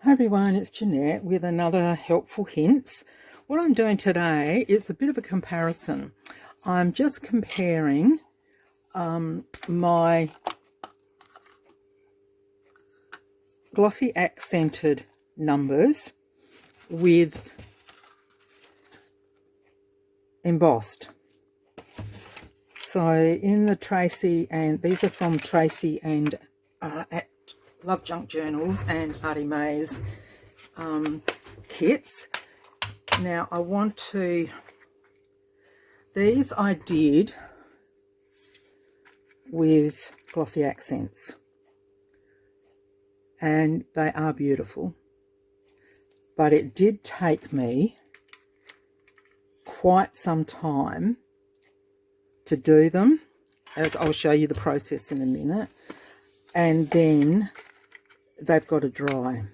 Hi everyone, it's Janette with another helpful hints. What I'm doing today is a bit of a comparison. I'm just comparing my glossy accented numbers with embossed. So in the Tracy, and these are from Tracy and at Love Junk Journals and Artie May's kits. Now I want to, these I did with glossy accents and they are beautiful, but it did take me quite some time to do them, as I'll show you the process in a minute, and then they've got to dry.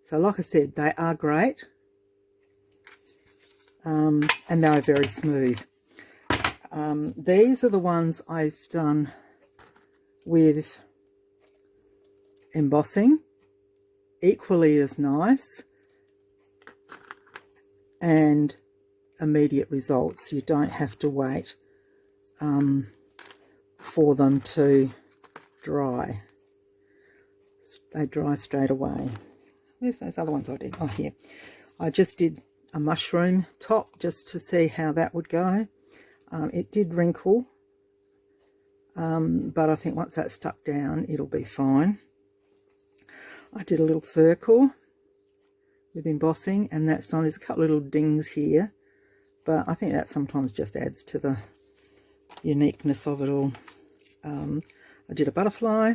So like I said, they are great, and they're very smooth. These are the ones I've done with embossing, equally as nice and immediate results. You don't have to wait for them to dry. They dry straight away. Where's those other ones I did? Oh, here. I just did a mushroom top just to see how that would go. It did wrinkle, but I think once that's stuck down, it'll be fine. I did a little circle with embossing, and that's done. There's a couple of little dings here, but I think that sometimes just adds to the uniqueness of it all. I did a butterfly,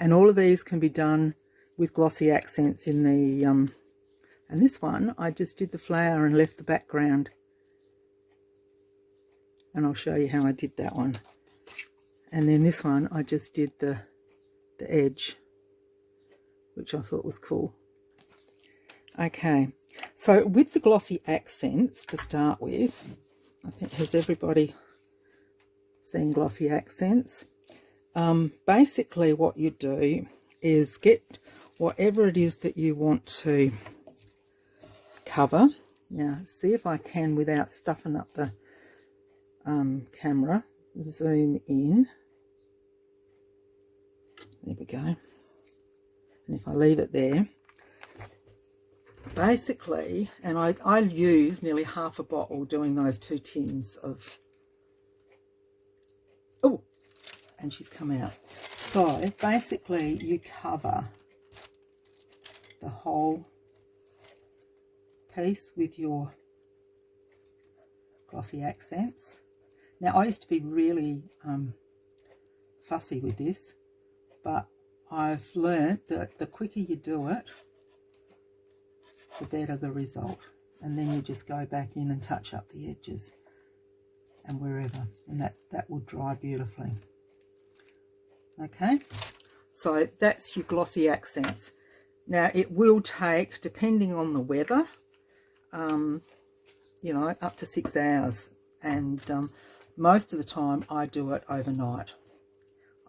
and all of these can be done with glossy accents in the, and this one I just did the flower and left the background, and I'll show you how I did that one. And then this one I just did the edge, which I thought was cool. Okay, so with the glossy accents to start with, I think, has everybody seen glossy accents? Basically what you do is get whatever it is that you want to cover. Now see if I can, without stuffing up the camera, zoom in. There we go. And if I leave it there, basically, and I used nearly half a bottle doing those 2 tins of, oh, and she's come out. So basically you cover the whole piece with your glossy accents. Now I used to be really fussy with this, but I've learned that the quicker you do it, the better the result. And then you just go back in and touch up the edges and wherever, and that will dry beautifully. Okay, so that's your glossy accents. Now it will take, depending on the weather, you know, up to 6 hours, and most of the time I do it overnight.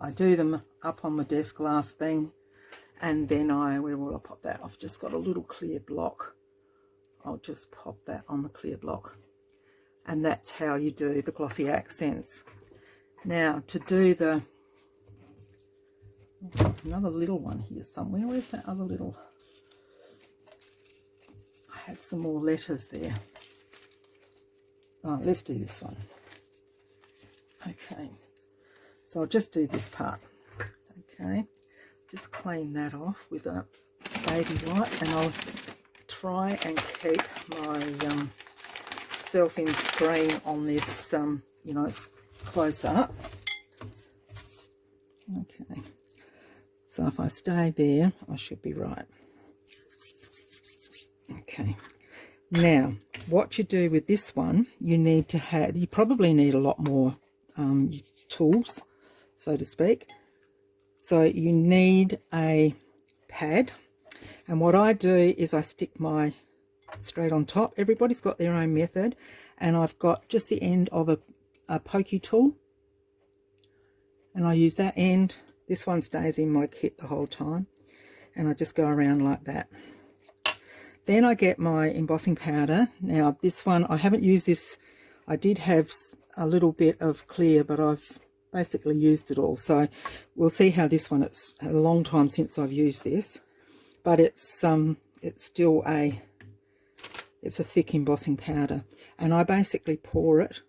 I do them up on my desk last thing, and then where will I pop that? I've just got a little clear block. I'll just pop that on the clear block, and that's how you do the glossy accents. Now to do the, another little one here somewhere. Where's that other little? I had some more letters there. Oh, let's do this one. Okay, so I'll just do this part. Okay, just clean that off with a baby wipe, and I'll try and keep my self in screen on this, you know, close up. Okay, so if I stay there, I should be right. Okay, now what you do with this one, you need to have, you probably need a lot more tools, so to speak. So you need a pad, and what I do is I stick my straight on top. Everybody's got their own method, and I've got just the end of a pokey tool, and I use that end. This one stays in my kit the whole time, and I just go around like that. Then I get my embossing powder. Now this one, I haven't used this. I did have a little bit of clear, but I've basically used it all. So we'll see how this one, it's a long time since I've used this, but it's still it's a thick embossing powder, and I basically pour it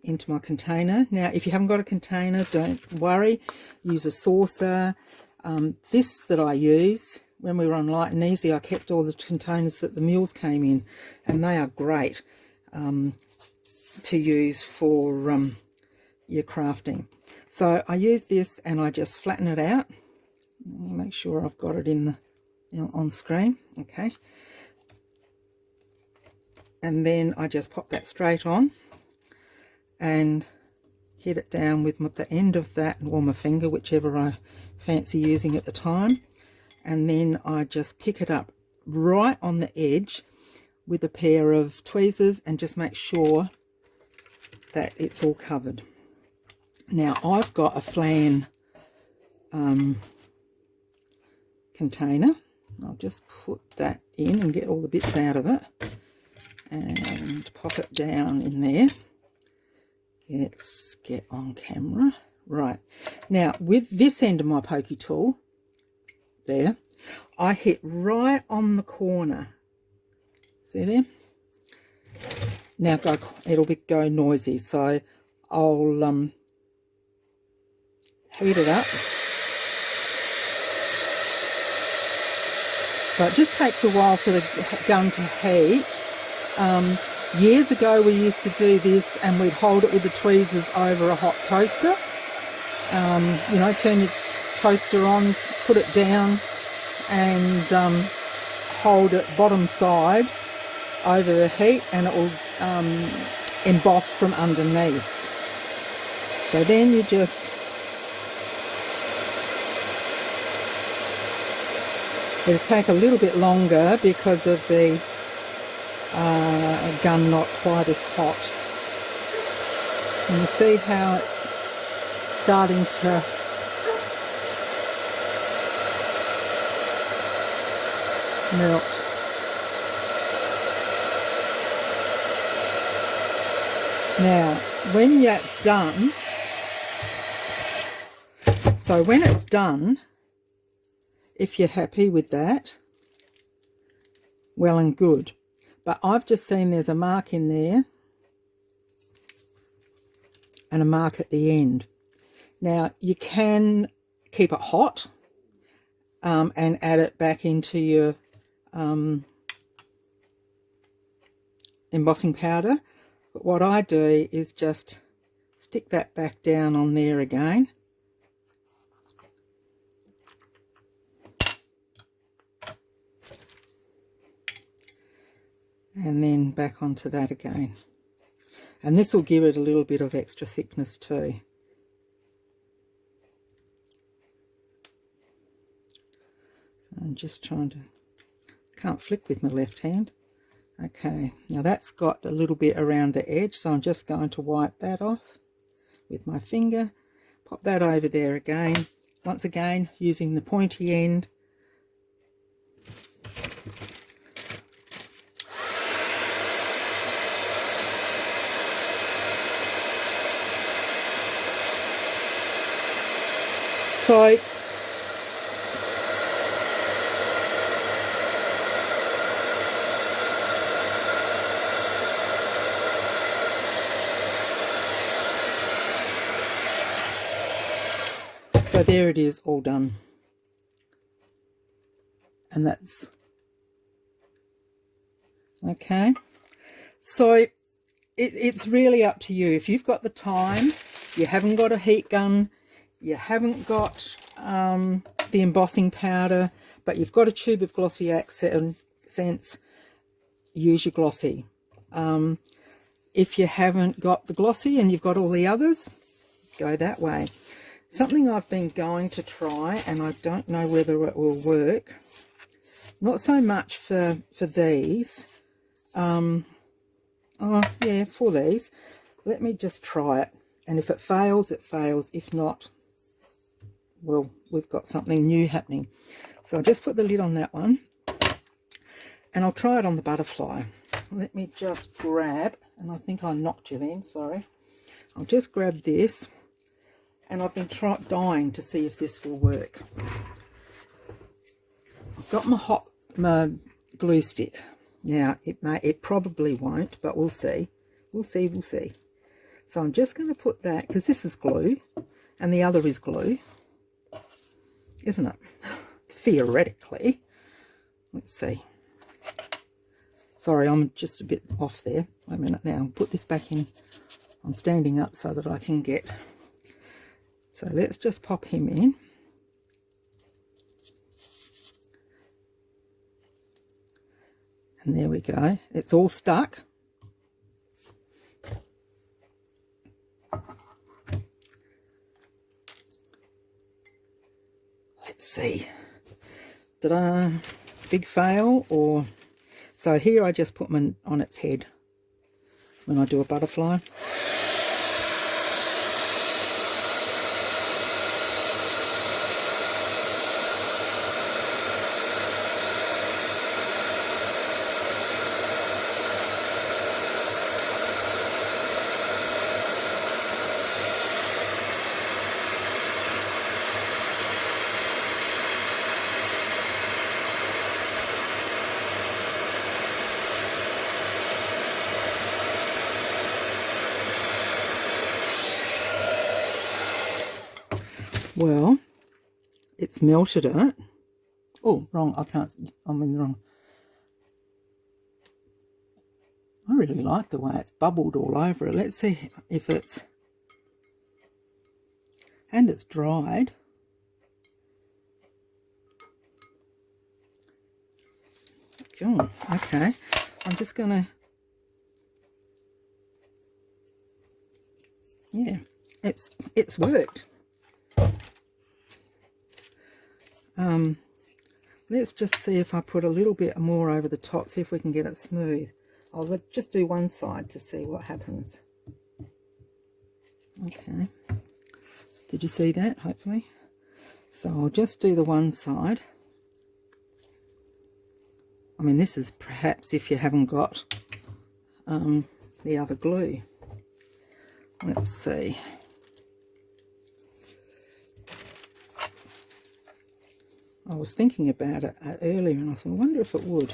into my container. Now if you haven't got a container, don't worry, use a saucer. This that I use, when we were on Light and Easy, I kept all the containers that the mules came in, and they are great to use for your crafting. So I use this and I just flatten it out. Make sure I've got it in the, on screen. Okay, and then I just pop that straight on and hit it down with the end of that, or my finger, whichever I fancy using at the time, and then I just pick it up right on the edge with a pair of tweezers and just make sure that it's all covered. Now I've got a flan container. I'll just put that in and get all the bits out of it and pop it down in there. Let's get on camera. Right, now with this end of my pokey tool there, I hit right on the corner. See there? Now it'll go noisy, so I'll heat it up. So it just takes a while for the gun to heat. Years ago we used to do this, and we'd hold it with the tweezers over a hot toaster. You know, turn your toaster on, put it down, and hold it bottom side over the heat, and it will emboss from underneath. So then you just it'll take a little bit longer because of the gun not quite as hot. And you see how it's starting to melt. Now, when that's done, so when it's done, if you're happy with that, well and good. But I've just seen there's a mark in there and a mark at the end. Now, you can keep it hot and add it back into your embossing powder. But what I do is just stick that back down on there again. And then back onto that again. And this will give it a little bit of extra thickness too. So I'm just trying to, can't flick with my left hand. Okay, now that's got a little bit around the edge, so I'm just going to wipe that off with my finger. Pop that over there again. Once again, using the pointy end. So there it is, all done. And that's okay. So it's really up to you. If you've got the time, you haven't got a heat gun, you haven't got the embossing powder, but you've got a tube of Glossy accents, use your Glossy. If you haven't got the Glossy and you've got all the others, go that way. Something I've been going to try, and I don't know whether it will work, not so much for these, oh yeah, for these. Let me just try it, and if it fails, it fails. If not, well, we've got something new happening. So I'll just put the lid on that one, and I'll try it on the butterfly. Let me just grab, and I think I knocked you then, sorry. I'll just grab this, and I've been dying to see if this will work. I've got my glue stick. Now, it probably won't, but we'll see. We'll see. So I'm just going to put that, because this is glue, and the other is glue, isn't it? Theoretically. Let's see. Sorry, I'm just a bit off there. Wait a minute now. I'll put this back in. I'm standing up so that I can get. So let's just pop him in. And there we go. It's all stuck. Let's see. Ta-da! Big fail or... So here I just put them on its head when I do a butterfly. Well, it's melted it. Oh, wrong. I'm in the wrong. I really like the way it's bubbled all over it. Let's see if it's... And it's dried. Cool. Okay. I'm just going to... Yeah, it's worked. Let's just see if I put a little bit more over the top, see if we can get it smooth. I'll just do one side to see what happens. Okay. Did you see that, hopefully? So I'll just do the one side. I mean, this is perhaps if you haven't got the other glue. Let's see. I was thinking about it earlier and I thought, I wonder if it would.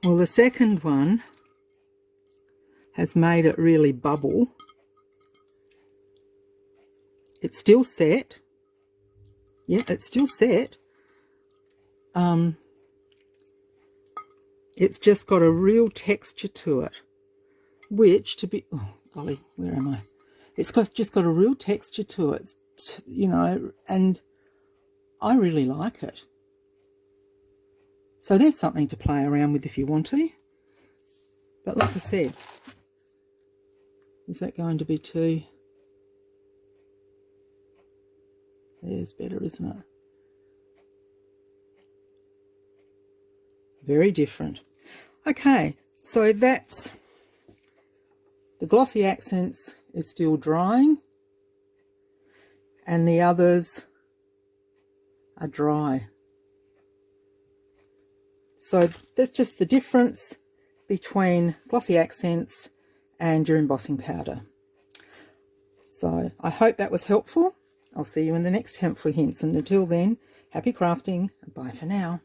Well, the second one has made it really bubble. It's still set. Yeah, it's still set. It's just got a real texture to it, which to be... Oh, golly, where am I? It's just got a real texture to it, you know, and I really like it. So there's something to play around with if you want to. But like I said, is that going to be too... There's better, isn't it? Very different. Okay, so that's... The Glossy Accents is still drying. And the others are dry. So that's just the difference between Glossy Accents and your embossing powder. So I hope that was helpful. I'll see you in the next Helpful Hints, and until then, happy crafting and bye for now.